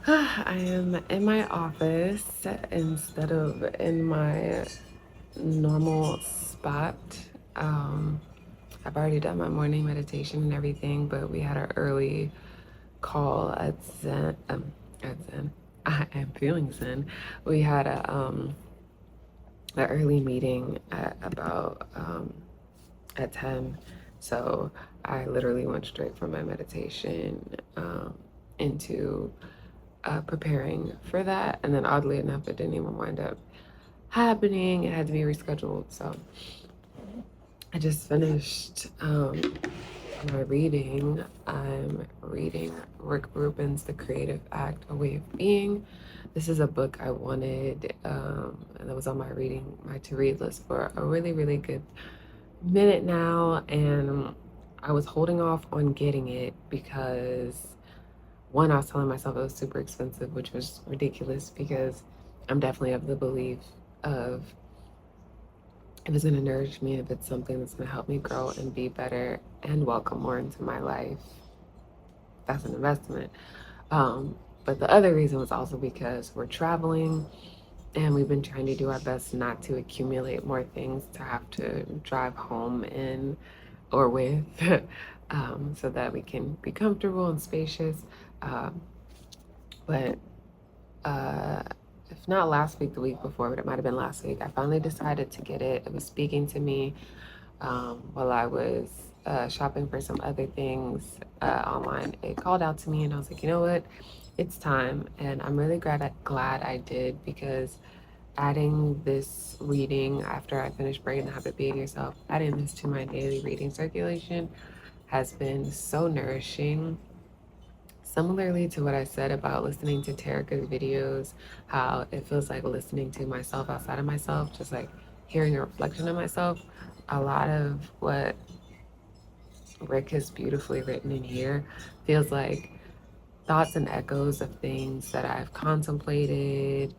I am in my office instead of in my normal spot. Um, I've already done my morning meditation and everything, but we had an early call at Zen. At Zen. I am feeling Zen. We had an early meeting at about at 10. So I literally went straight from my meditation into preparing for that. And then oddly enough, it didn't even wind up happening. It had to be rescheduled. So I just finished my reading. I'm reading Rick Rubin's The Creative Act, A Way of Being. This is a book I wanted, and that was on my to-read list for a really, really good minute now. And I was holding off on getting it because one, I was telling myself it was super expensive, which was ridiculous because I'm definitely of the belief of if it's going to nourish me, if it's something that's going to help me grow and be better and welcome more into my life, that's an investment. But the other reason was also because we're traveling and we've been trying to do our best not to accumulate more things to have to drive home in or with, so that we can be comfortable and spacious. Um, but if not last week, the week before, but it might have been last week, I finally decided to get it. It was speaking to me while I was shopping for some other things online. It called out to me, and I was like, you know what? It's time. And I'm really glad I did, because adding this reading after I finished Breaking the Habit Being Yourself, adding this to my daily reading circulation has been so nourishing. Similarly to what I said about listening to Terica's videos, how it feels like listening to myself outside of myself, just like hearing a reflection of myself. A lot of what Rick has beautifully written in here feels like thoughts and echoes of things that I've contemplated,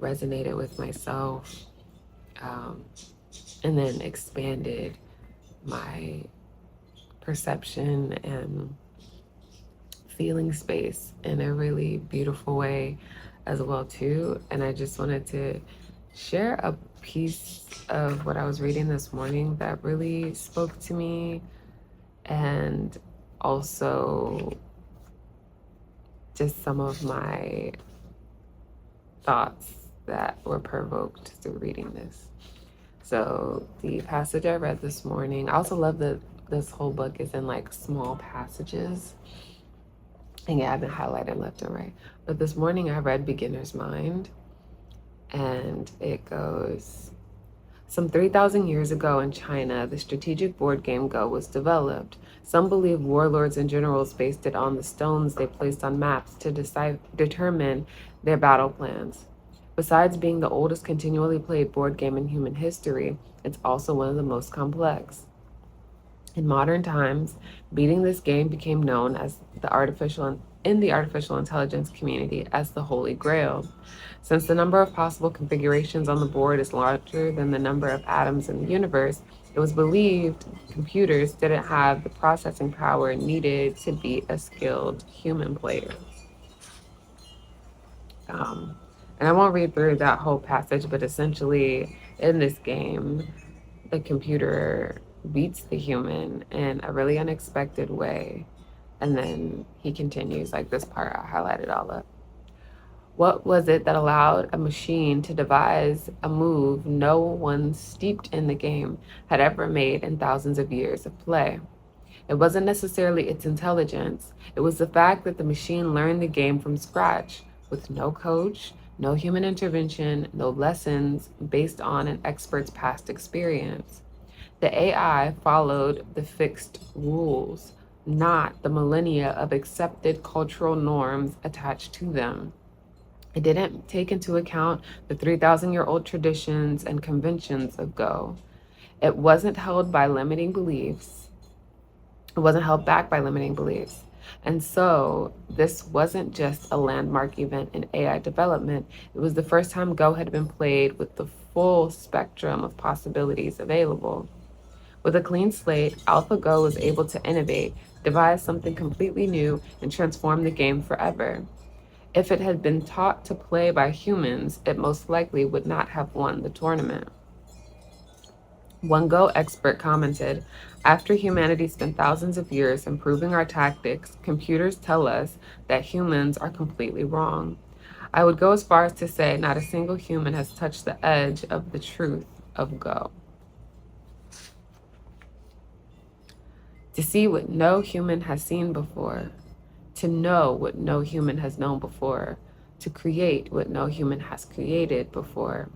resonated with myself, um, and then expanded my perception and feeling space in a really beautiful way as well too. And I just wanted to share a piece of what I was reading this morning that really spoke to me, and also just some of my thoughts that were provoked through reading this. So the passage I read this morning, I also love that this whole book is in like small passages. And yeah, I've been highlighting left and right. But this morning I read Beginner's Mind, and it goes, some 3,000 years ago in China, the strategic board game Go was developed. Some believe warlords and generals based it on the stones they placed on maps to determine their battle plans. Besides being the oldest continually played board game in human history, it's also one of the most complex. In modern times, beating this game became known as in the artificial intelligence community as the Holy Grail. Since the number of possible configurations on the board is larger than the number of atoms in the universe, it was believed computers didn't have the processing power needed to beat a skilled human player. Um, and I won't read through that whole passage, but essentially, in this game, the computer beats the human in a really unexpected way. And then he continues, like this part, I highlighted all up. What was it that allowed a machine to devise a move no one steeped in the game had ever made in thousands of years of play? It wasn't necessarily its intelligence. It was the fact that the machine learned the game from scratch, with no coach, no human intervention, no lessons based on an expert's past experience. The AI followed the fixed rules, not the millennia of accepted cultural norms attached to them. It didn't take into account the 3,000-year-old traditions and conventions of Go. It wasn't held by limiting beliefs. It wasn't held back by limiting beliefs. And so this wasn't just a landmark event in AI development. It was the first time Go had been played with the full spectrum of possibilities available. With a clean slate, AlphaGo was able to innovate, devise something completely new, and transform the game forever. If it had been taught to play by humans, it most likely would not have won the tournament. One Go expert commented, after humanity spent thousands of years improving our tactics, computers tell us that humans are completely wrong. I would go as far as to say not a single human has touched the edge of the truth of Go. To see what no human has seen before, to know what no human has known before, to create what no human has created before.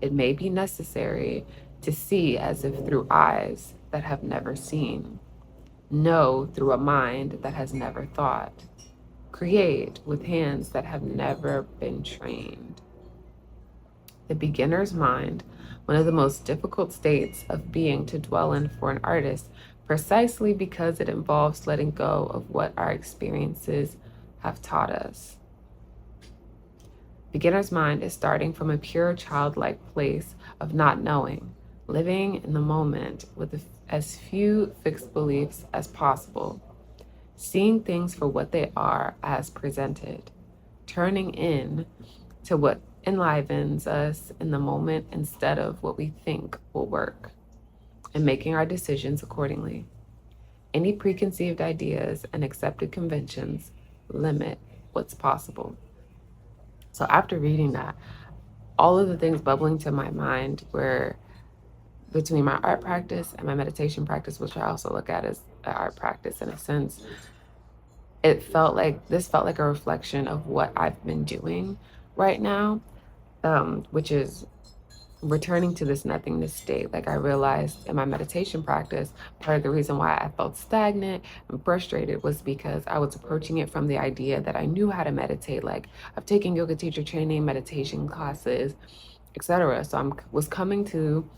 It may be necessary to see as if through eyes that have never seen, know through a mind that has never thought, create with hands that have never been trained. The beginner's mind, one of the most difficult states of being to dwell in for an artist, precisely because it involves letting go of what our experiences have taught us. Beginner's mind is starting from a pure childlike place of not knowing, living in the moment with as few fixed beliefs as possible, seeing things for what they are as presented, turning in to what enlivens us in the moment instead of what we think will work, and making our decisions accordingly. Any preconceived ideas and accepted conventions limit what's possible. So after reading that, all of the things bubbling to my mind were between my art practice and my meditation practice, which I also look at as an art practice in a sense. This felt like a reflection of what I've been doing right now, which is returning to this nothingness state. Like I realized in my meditation practice, part of the reason why I felt stagnant and frustrated was because I was approaching it from the idea that I knew how to meditate. Like I've taken yoga teacher training, meditation classes, etc. So I was coming to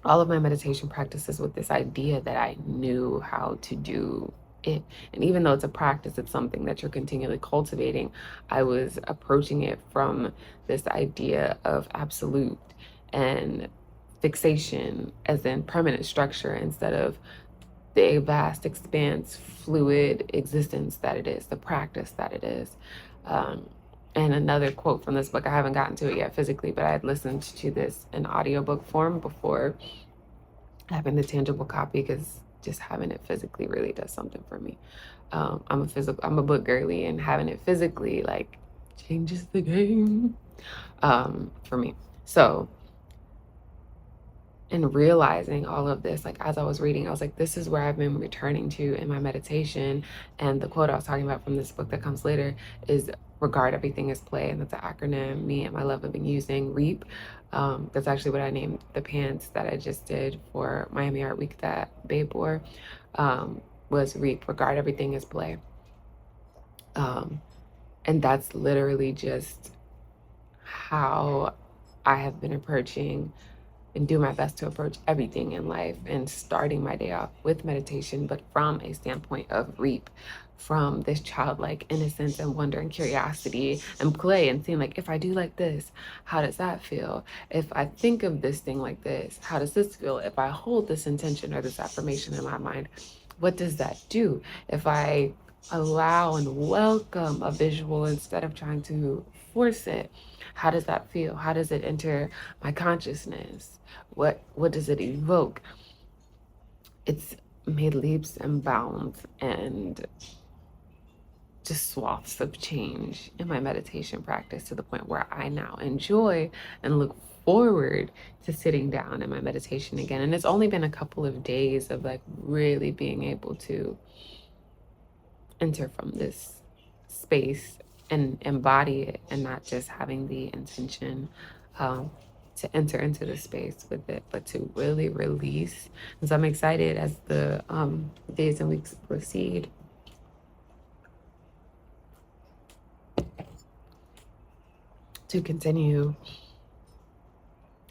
all of my meditation practices with this idea that I knew how to do it. And even though it's a practice, it's something that you're continually cultivating. I was approaching it from this idea of absolute and fixation as in permanent structure instead of the vast expanse, fluid existence that it is, the practice that it is. And another quote from this book, I haven't gotten to it yet physically, but I had listened to this in audiobook form before having the tangible copy, because just having it physically really does something for me. I'm a book girly, and having it physically like changes the game for me. So in realizing all of this, like as I was reading, I was like, this is where I've been returning to in my meditation. And the quote I was talking about from this book that comes later is regard everything as play. And that's an acronym me and my love have been using, REAP. That's actually what I named the pants that I just did for Miami Art Week that Babe wore, was REAP, regard everything as play. And that's literally just how I have been approaching and do my best to approach everything in life, and starting my day off with meditation, but from a standpoint of REAP, from this childlike innocence and wonder and curiosity and play, and seeing like, if I do like this, how does that feel? If I think of this thing like this, how does this feel? If I hold this intention or this affirmation in my mind, what does that do? If I allow and welcome a visual instead of trying to force it, how does that feel? How does it enter my consciousness? What does it evoke? It's made leaps and bounds and just swaths of change in my meditation practice, to the point where I now enjoy and look forward to sitting down in my meditation again. And it's only been a couple of days of like really being able to enter from this space and embody it, and not just having the intention to enter into the space with it, but to really release. And so I'm excited as the days and weeks proceed to continue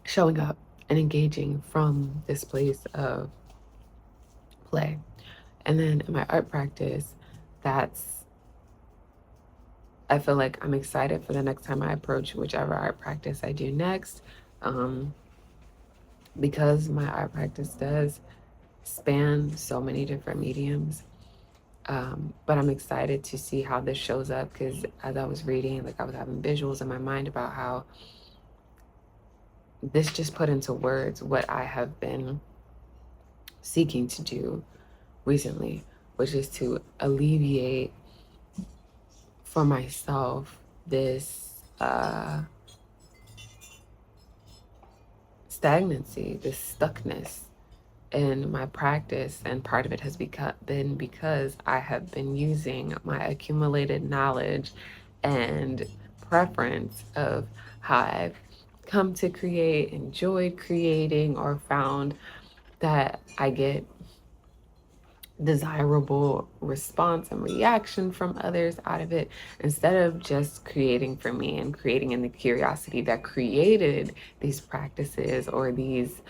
showing up and engaging from this place of play. And then in my art practice, I feel like I'm excited for the next time I approach whichever art practice I do next, because my art practice does span so many different mediums. But I'm excited to see how this shows up, because as I was reading, like I was having visuals in my mind about how this just put into words what I have been seeking to do recently, which is to alleviate for myself this stagnancy, this stuckness in my practice. And part of it has been because I have been using my accumulated knowledge and preference of how I've come to create, enjoyed creating, or found that I get desirable response and reaction from others out of it, instead of just creating for me and creating in the curiosity that created these practices or these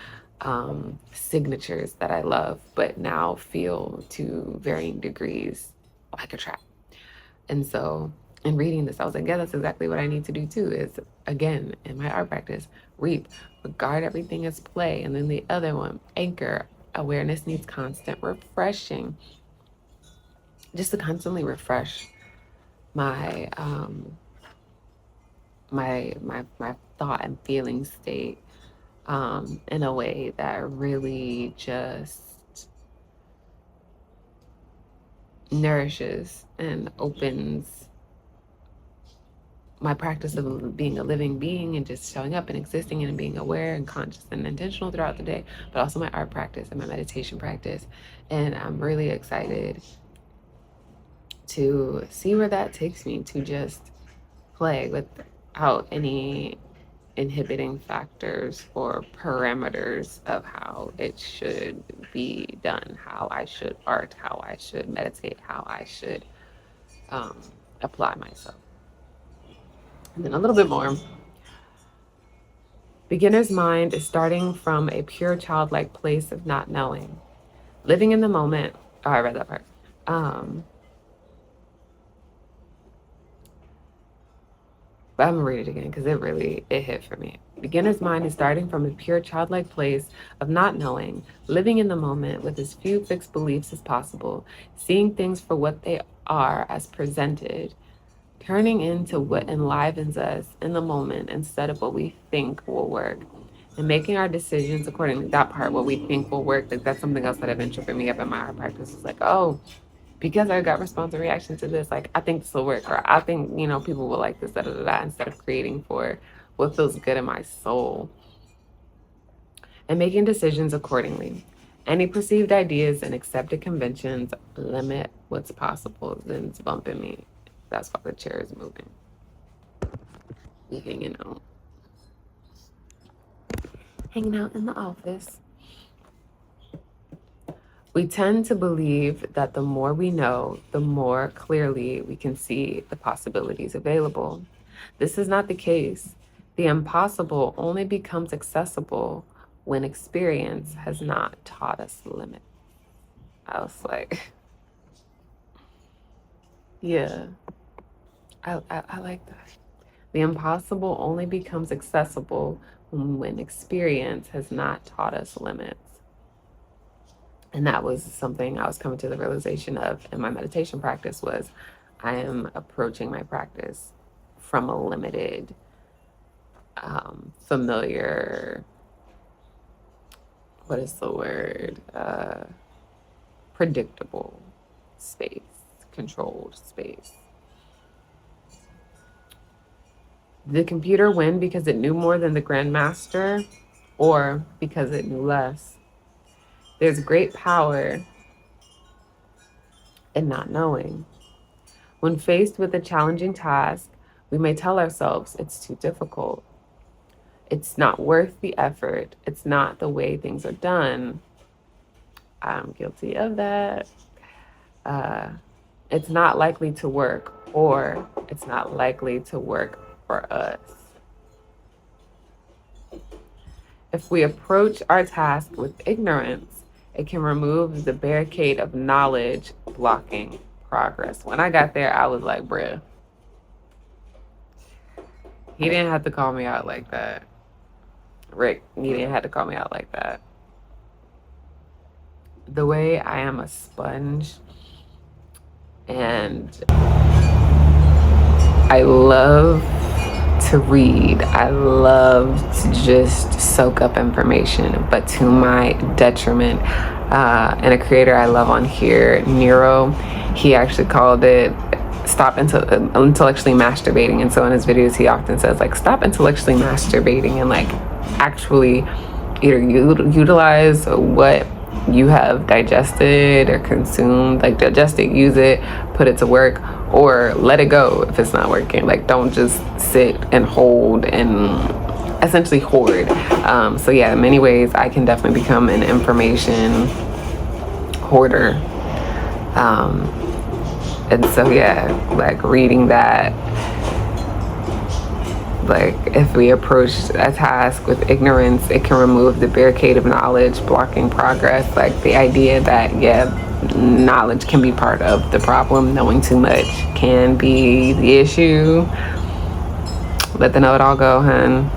signatures that I love, but now feel to varying degrees like a trap. And so in reading this, I was like, yeah, that's exactly what I need to do too, is again, in my art practice, reap, regard everything as play. And then the other one, anchor, awareness needs constant refreshing, just to constantly refresh my my thought and feeling state in a way that really just nourishes and opens my practice of being a living being and just showing up and existing and being aware and conscious and intentional throughout the day, but also my art practice and my meditation practice. And I'm really excited to see where that takes me, to just play without any inhibiting factors or parameters of how it should be done, how I should art, how I should meditate, how I should apply myself. And then a little bit more. Beginner's mind is starting from a pure childlike place of not knowing. Living in the moment. Oh, I read that part. But I'm gonna read it again because it hit for me. Beginner's mind is starting from a pure childlike place of not knowing, living in the moment with as few fixed beliefs as possible, seeing things for what they are as presented, turning into what enlivens us in the moment instead of what we think will work, and making our decisions accordingly. That part, what we think will work, like that's something else that have been tripping me up in my art practice. It's like, oh, because I got response and reaction to this, like I think this will work, or I think, people will like this, da da da da, instead of creating for what feels good in my soul and making decisions accordingly. Any perceived ideas and accepted conventions limit what's possible. Then it's bumping me. That's why the chair is moving. You hanging out in the office. We tend to believe that the more we know, the more clearly we can see the possibilities available. This is not the case. The impossible only becomes accessible when experience has not taught us limits. I was like, yeah, I like that. The impossible only becomes accessible when experience has not taught us limits. And that was something I was coming to the realization of in my meditation practice, was I am approaching my practice from a limited, familiar, what is the word? Predictable space, controlled space. Did the computer win because it knew more than the grandmaster, or because it knew less? There's great power in not knowing. When faced with a challenging task, we may tell ourselves it's too difficult. It's not worth the effort. It's not the way things are done. I'm guilty of that. It's not likely to work, or it's not likely to work for us. If we approach our task with ignorance, it can remove the barricade of knowledge blocking progress. When I got there, I was like, bruh, he didn't have to call me out like that. Rick, he didn't have to call me out like that. The way I am a sponge And I love to read. I love to just soak up information, but to my detriment. And a creator I love on here, Nero, he actually called it stop intellectually masturbating. And so in his videos, he often says, like, stop intellectually masturbating and like actually either utilize what you have digested or consumed, like digest it, use it, put it to work, or let it go if it's not working. Like, don't just sit and hold and essentially hoard. So yeah, in many ways I can definitely become an information hoarder. And so yeah, like reading that, like if we approach a task with ignorance, it can remove the barricade of knowledge blocking progress. Like the idea that, yeah, knowledge can be part of the problem, knowing too much can be the issue. Let the know-it-all go, hun.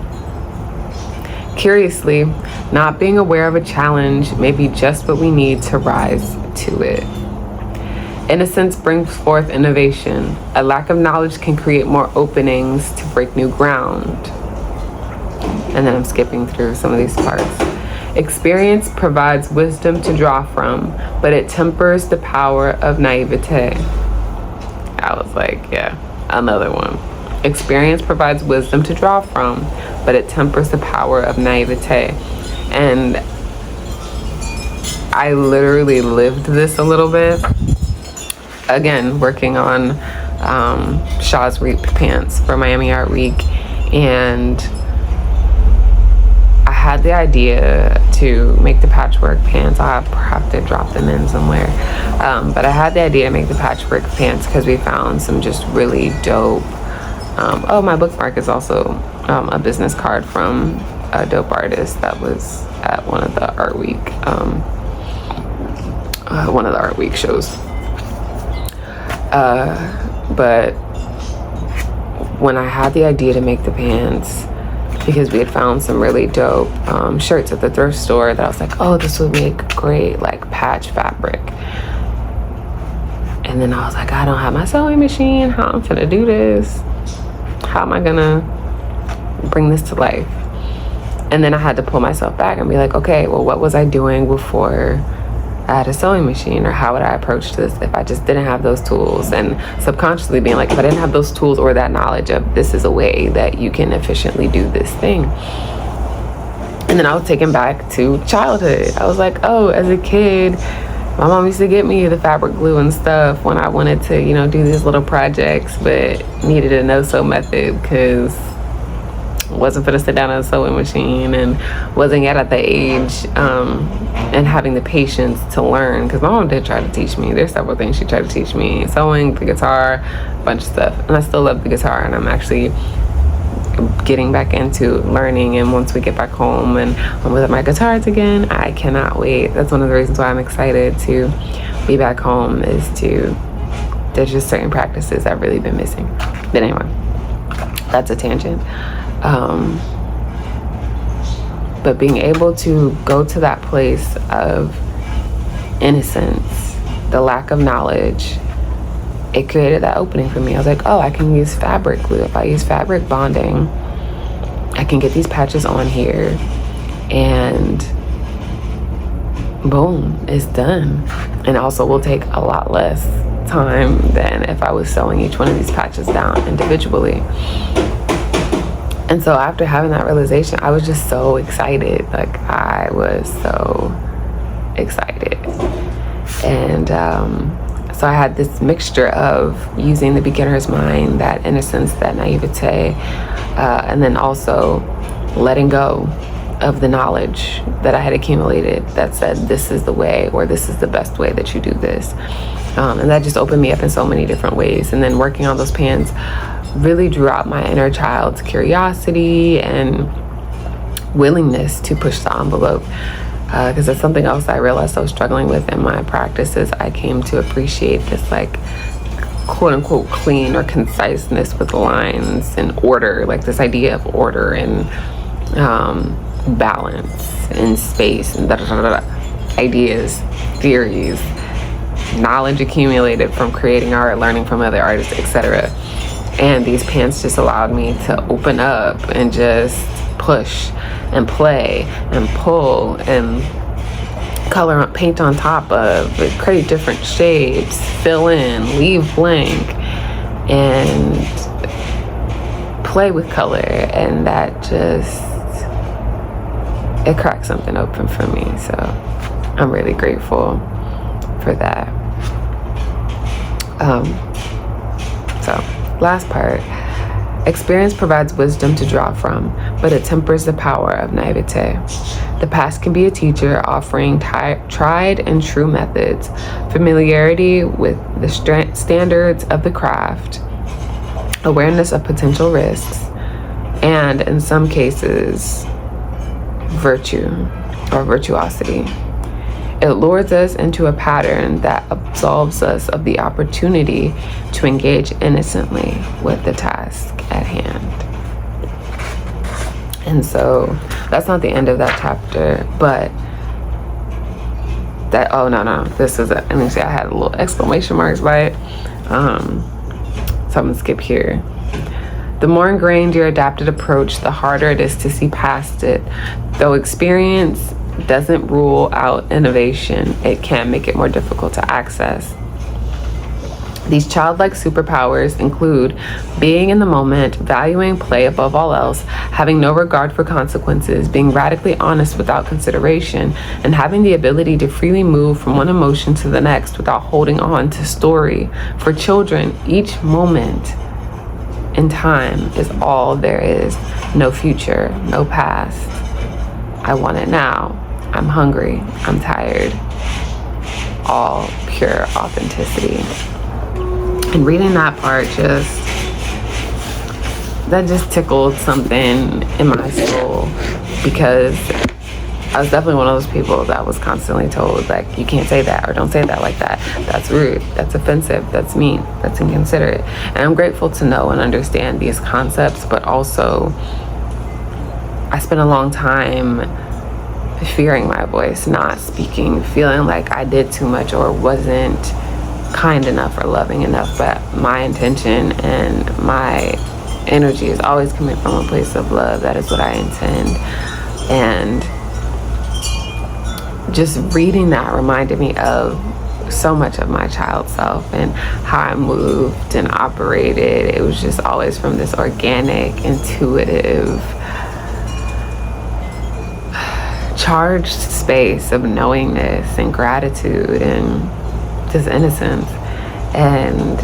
Curiously, not being aware of a challenge may be just what we need to rise to it. Innocence brings forth innovation. A lack of knowledge can create more openings to break new ground. And then I'm skipping through some of these parts. Experience provides wisdom to draw from, but it tempers the power of naivete. I was like, yeah, another one. Experience provides wisdom to draw from, but it tempers the power of naivete. And I literally lived this a little bit. Again, working on Shaw's Reap pants for Miami Art Week, and I had the idea to make the patchwork pants. I'll have to drop them in somewhere, but I had the idea to make the patchwork pants because we found some just really dope. Oh, my bookmark is also a business card from a dope artist that was at one of the Art Week shows. But when I had the idea to make the pants, because we had found some really dope shirts at the thrift store that I was like, oh, this would make great like patch fabric. And then I was like, I don't have my sewing machine. How I'm gonna do this? How am I gonna bring this to life? And then I had to pull myself back and be like, okay, well, what was I doing before I had a sewing machine? Or how would I approach this if I just didn't have those tools? And subconsciously being like, if I didn't have those tools or that knowledge of this is a way that you can efficiently do this thing. And then I was taken back to childhood. I was like, oh, as a kid, my mom used to get me the fabric glue and stuff when I wanted to, you know, do these little projects, but needed a no-sew method because wasn't going to sit down at a sewing machine and wasn't yet at the age and having the patience to learn, because my mom did try to teach me. There's several things she tried to teach me: sewing, the guitar, a bunch of stuff. And I still love the guitar, and I'm actually getting back into learning. And once we get back home and I'm with my guitars again, I cannot wait. That's one of the reasons why I'm excited to be back home, is there's just certain practices I've really been missing. But anyway, that's a tangent. But being able to go to that place of innocence, the lack of knowledge, it created that opening for me. I was like, oh, I can use fabric glue. If I use fabric bonding, I can get these patches on here and boom, it's done. And also will take a lot less time than if I was sewing each one of these patches down individually. And so after having that realization, I was just so excited. Like, I was so excited. And so I had this mixture of using the beginner's mind, that innocence, that naivete, and then also letting go of the knowledge that I had accumulated that said, this is the way, or this is the best way that you do this. And that just opened me up in so many different ways. And then working on those pants really drew out my inner child's curiosity and willingness to push the envelope, because that's something else I realized I was struggling with in my practices. I came to appreciate this like quote unquote clean or conciseness with lines and order, like this idea of order and balance and space and ideas, theories. knowledge accumulated from creating art, learning from other artists, etc. And these pants just allowed me to open up and just push and play and pull and color, paint on top of, create different shapes, fill in, leave blank, and play with color. And that just, it cracked something open for me. So I'm really grateful for that. So last part. Experience provides wisdom to draw from, but it tempers the power of naivete. The past can be a teacher, offering tried and true methods, familiarity with the standards of the craft, awareness of potential risks, and in some cases, virtue or virtuosity. It lures us into a pattern that absolves us of the opportunity to engage innocently with the task at hand. And so that's not the end of that chapter, but that, oh no, this is let me see, I had a little exclamation marks by it. So I'm gonna skip here. The more ingrained your adapted approach, the harder it is to see past it. Though experience doesn't rule out innovation, it can make it more difficult to access. These childlike superpowers include being in the moment, valuing play above all else, having no regard for consequences, being radically honest without consideration, and having the ability to freely move from one emotion to the next without holding on to story. For children, each moment in time is all there is. No future, no past. I want it now. I'm hungry. I'm tired. All pure authenticity. And reading that part that just tickled something in my soul, because I was definitely one of those people that was constantly told, like, you can't say that, or don't say that like that. That's rude. That's offensive. That's mean. That's inconsiderate. And I'm grateful to know and understand these concepts, but also I spent a long time fearing my voice, not speaking, feeling like I did too much or wasn't kind enough or loving enough. But my intention and my energy is always coming from a place of love. That is what I intend. And just reading that reminded me of so much of my child self and how I moved and operated. It was just always from this organic, intuitive, charged space of knowingness and gratitude and just innocence. And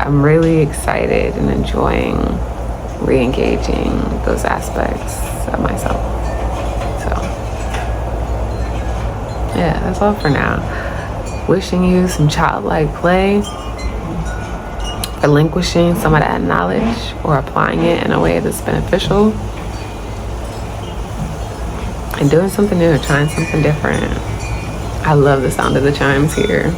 I'm really excited and enjoying re-engaging those aspects of myself. So yeah, that's all for now. Wishing you some childlike play, relinquishing some of that knowledge or applying it in a way that's beneficial, and doing something new, trying something different. I love the sound of the chimes here.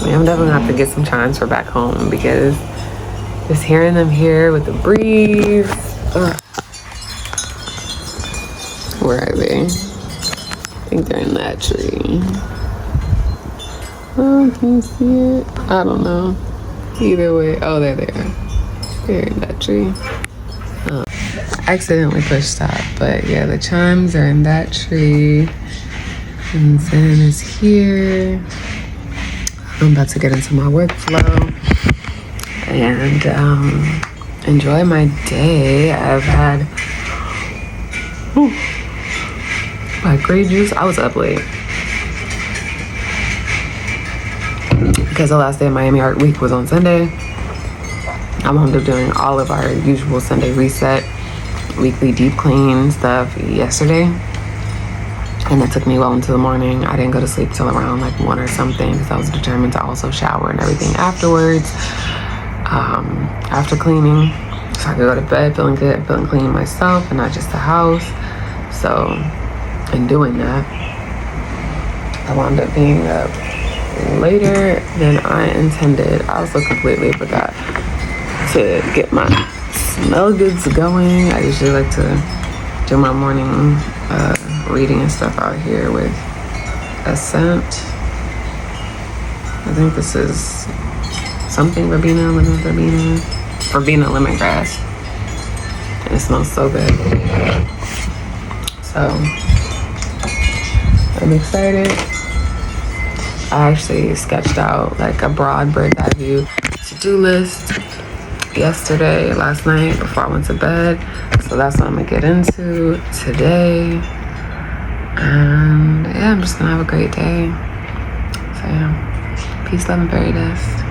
I'm definitely gonna have to get some chimes for back home, because just hearing them here with the breeze. Ugh. Where are they? I think they're in that tree. Oh, can you see it? I don't know. Either way. Oh, there they are. They're in that tree. Oh, I accidentally pushed stop, but yeah, the chimes are in that tree. And Zen is here. I'm about to get into my workflow and enjoy my day. I've had my green juice. I was up late because the last day of Miami Art Week was on Sunday. I wound up doing all of our usual Sunday reset, weekly deep clean stuff yesterday. And it took me well into the morning. I didn't go to sleep till around like 1 or something, because I was determined to also shower and everything afterwards, after cleaning, so I could go to bed feeling good, feeling clean myself and not just the house. So in doing that, I wound up being up later than I intended. I also completely forgot to get my smell goods going. I usually like to do my morning reading and stuff out here with a scent. I think this is something Verbena lemongrass. And it smells so good. So I'm excited. I actually sketched out like a broad bird's eye view to-do list last night before I went to bed. So that's what I'm gonna get into today. And yeah, I'm just gonna have a great day. So yeah, peace, love, and fairy dust.